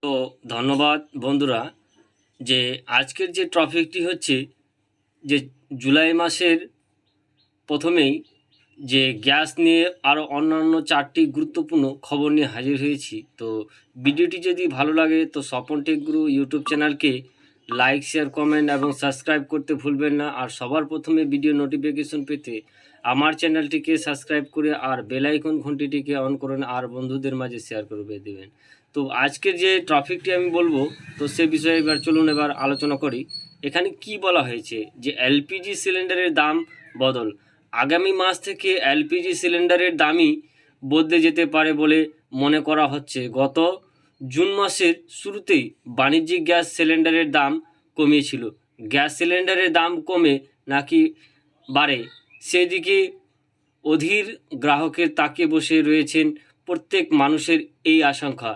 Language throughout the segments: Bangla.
তো ধন্যবাদ বন্ধুরা। যে আজকের যে টপিকটি হচ্ছে যে জুলাই মাসের প্রথমেই যে গ্যাস নিয়ে আরও অন্যান্য 4টি গুরুত্বপূর্ণ খবর নিয়ে হাজির হয়েছি। তো ভিডিওটি যদি ভালো লাগে তো স্বপন টেক গুরু ইউটিউব চ্যানেলকে লাইক, শেয়ার, কমেন্ট এবং সাবস্ক্রাইব করতে ভুলবেন না। আর সবার প্রথমে ভিডিও নোটিফিকেশন পেতে আমার চ্যানেলটিকে সাবস্ক্রাইব করে আর বেল আইকন ঘন্টিটিকে অন করুন আর বন্ধুদের মাঝে শেয়ার করে দেবেন। তো আজকের যে টপিকটি আমি বলবো তো সে বিষয়ে এবার আলোচনা করি। এখানে কি বলা হয়েছে যে এলপিজি সিলিন্ডারের দাম বদল। আগামী মাস থেকে এলপিজি সিলিন্ডারের দামই বদলে যেতে পারে বলে মনে করা হচ্ছে। গত জুন মাসের শুরুতেই বাণিজ্যিক গ্যাস সিলিন্ডারের দাম কমিয়েছিল। গ্যাস সিলিন্ডারের দাম কমে নাকি বাড়ে সেদিকে অধীর গ্রাহকের তাকিয়ে বসে রয়েছেন প্রত্যেক মানুষের এই আশঙ্কা।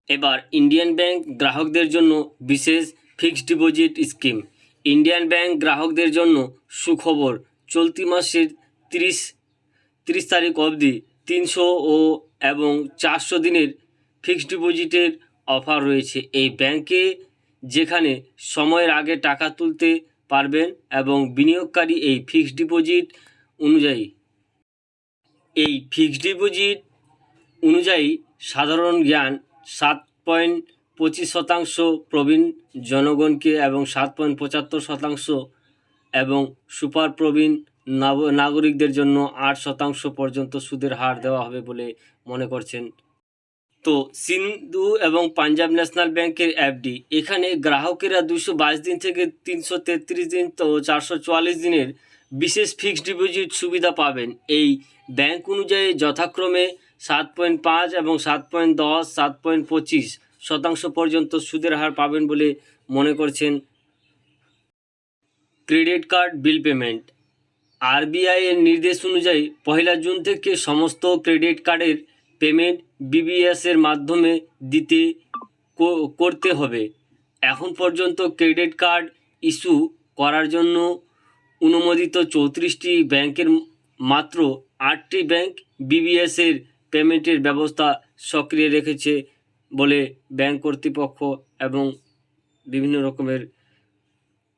এবার ইন্ডিয়ান ব্যাংক গ্রাহকদের জন্য বিশেষ fixed deposit scheme. Indian bank গ্রাহকদের জন্য সুখবর। চলতি মাসের 30 তারিখ অবধি 300 এবং 400 দিনের ফিক্সড ডিপোজিটের অফার রয়েছে। এই ব্যাংকে যেখানে সময়ের আগে টাকা তুলতে পারবেন এবং বিনিয়োগকারী এই ফিক্সড ডিপোজিট অনুযায়ী সাধারণ জ্ঞান 7.25% প্রবীণ জনগণকে এবং 7.75% এবং সুপার প্রবীণ নাগরিকদের জন্য 8% পর্যন্ত সুদের হার দেওয়া হবে বলে মনে করছেন। তো সিন্ধু এবং পাঞ্জাব ন্যাশনাল ব্যাংকের এফডি, এখানে গ্রাহকেরা 222 দিন থেকে 333 দিন তো 444 দিনের বিশেষ ফিক্সড ডিপোজিট সুবিধা পাবেন। এই ব্যাংক অনুযায়ী যথাক্রমে 7.5 এবং 7.10, 7.25% পর্যন্ত সুদের হার পাবেন বলে মনে করছেন। Credit card bill payment. RBI এর নির্দেশ অনুযায়ী 1 জুন থেকে সমস্ত ক্রেডিট কার্ডের পেমেন্ট বিবিএস এর মাধ্যমে করতে হবে। এখন পর্যন্ত ক্রেডিট কার্ড ইস্যু করার জন্য অনুমোদিত 34টি ব্যাংকের মাত্র 8টি ব্যাংক বিবিএস এর পেমেন্টের ব্যবস্থা সক্রিয় রেখেছে বলে ব্যাংক কর্তৃপক্ষ এবং বিভিন্ন রকমের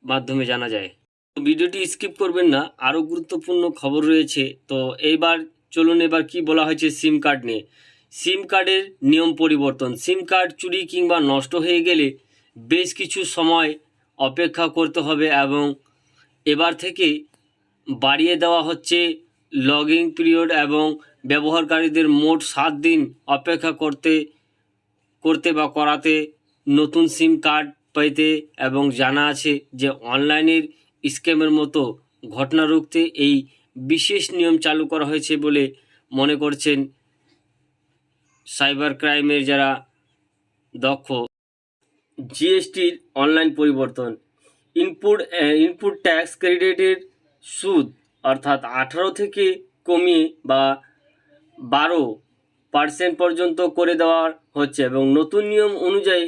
মাধ্যমে জানা যায়। ভিডিওটি স্কিপ করবেন না, আরও গুরুত্বপূর্ণ খবর রয়েছে। তো চলুন এবার কি বলা হয়েছে সিম কার্ড নিয়ে। সিম কার্ডের নিয়ম পরিবর্তন। সিম কার্ড চুরি কিংবা নষ্ট হয়ে গেলে বেশ কিছু সময় অপেক্ষা করতে হবে এবং এবার থেকে বাড়িয়ে দেওয়া হচ্ছে লগিং পিরিয়ড এবং ব্যবহারকারীদের মোট 7 দিন অপেক্ষা করাতে নতুন সিম কার্ড পেতে এবং জানা আছে যে অনলাইনের স্ক্যামের মতো ঘটনা রুখতে এই বিশেষ নিয়ম চালু করা হয়েছে বলে মনে করছেন সাইবার ক্রাইমের যারা দক্ষ। জিএসটির অনলাইন পরিবর্তন। ইনপুট ট্যাক্স ক্রেডিটের সুদ অর্থাৎ 18 থেকে কমিয়ে বা 12% পর্যন্ত করে দেওয়া হচ্ছে এবং নতুন নিয়ম অনুযায়ী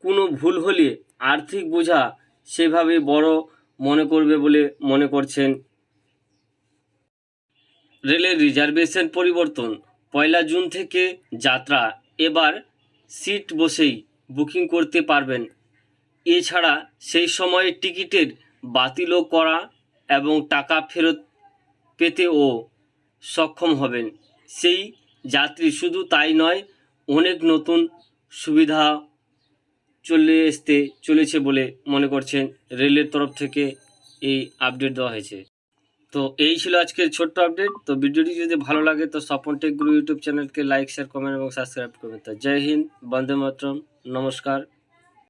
কোনো ভুল হলে আর্থিক বোঝা সেভাবে বড় মনে করবে বলে মনে করছেন। রেলের রিজার্ভেশন পরিবর্তন। 1 জুন থেকে যাত্রা এবার সিট বসেই বুকিং করতে পারবেন। এছাড়া সেই সময়ে টিকিটের বাতিলও করা এবং টাকা ফেরত পেতেও সক্ষম হবেন সেই যাত্রী। শুধু তাই নয়, অনেক নতুন সুবিধা চলেছে বলে মনে করছেন রেলের তরফ থেকে এই আপডেট দেওয়া হয়েছে। তো এই ছিল আজকের ছোট্ট আপডেট। তো ভিডিওটি যদি ভালো লাগে তো স্বপন টেক গুরু ইউটিউব চ্যানেলকে লাইক, শেয়ার, কমেন্ট এবং সাবস্ক্রাইব করবেন। তো জয় হিন্দ, বন্দে মাতরম, নমস্কার।